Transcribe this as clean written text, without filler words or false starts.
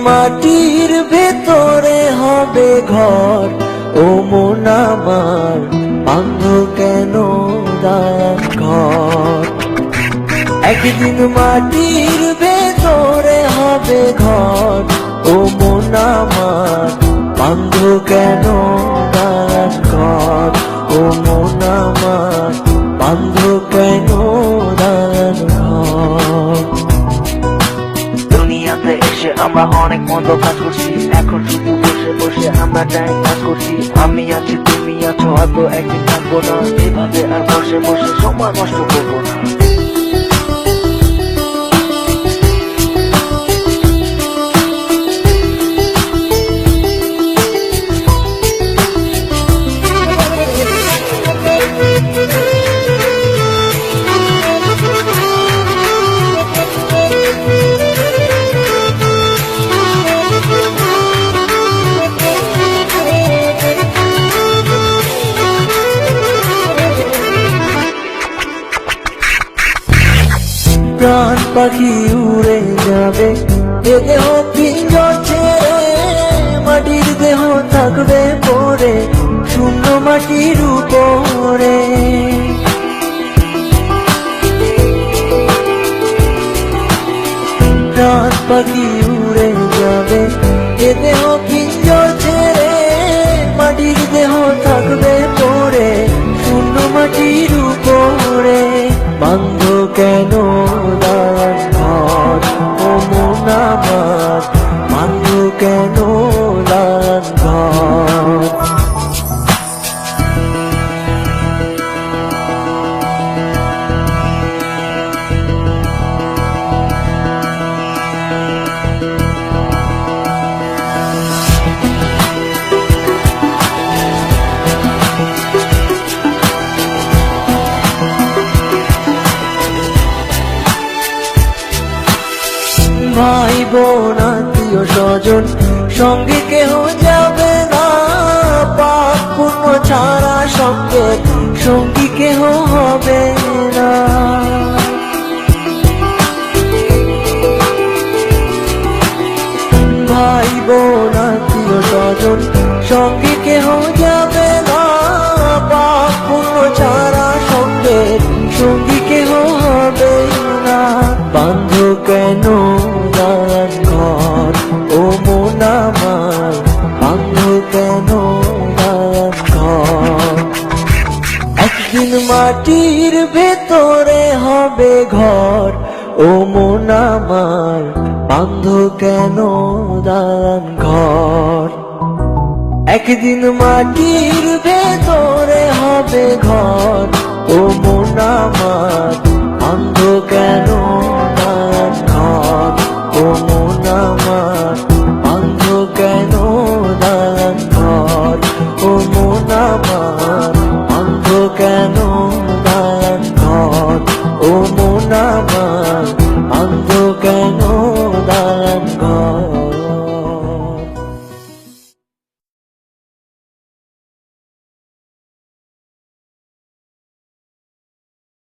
মাটির ভেতরে হবে ঘর, ও মন আমার বাঁধ কেন দালান ঘর। একদিন মাটির ভেতরে হবে ঘর, ও মন আমার বাঁধ কেন দালান ঘর, ও মন আমার বাঁধ কেন দালান ঘর। দুনিয়াতে এসে আমরা অনেক মন্দ কাজ করছি, এখন শুধু বসে বসে আমরা টাইম পাস করছি। আমি আছি তুমি আছো, হয়তো একদিন থাকবো না, এভাবে আর বসে বসে সময় নষ্ট করবো না। প্রাণ পাখি উড়ে যাবে, এ দেহ পিঞ্জর ছেড়ে, মাটির দেহ থাকবে পড়ে শূন্য মাটির উপরে। প্রাণ পাখি উড়ে যাবে, এ দেহ পিঞ্জর ছেড়ে, মাটির দেহ থাকবে পড়ে শূন্য মাটির উপরে। বান্ধ কেন দালান ঘর, ও মন আমার বান্ধ কেন দালান ঘর। ভাই বোন আত্মীয় স্বজন সঙ্গে কেহ যাবে না, পাপ পুণ্য ছাড়া সঙ্গে সঙ্গী কেহ হবে না। ভাই বোন আত্মীয় স্বজন সঙ্গে কেহ যাবে না, পাপ পুণ্য ছাড়া সঙ্গে সঙ্গী কেহ হবে না। বান্ধ কেন দালান ঘর, ও মন আমার বান্ধ কেন দালান ঘর। একদিন মাটির ভেতরে হবে ঘর, ও মন আমার বান্ধ কেন দালান ঘর। একদিন মাটির ভেতরে হবে ঘর, ও মন আমার বান্ধ কেন দালান ঘর, ও মন আমার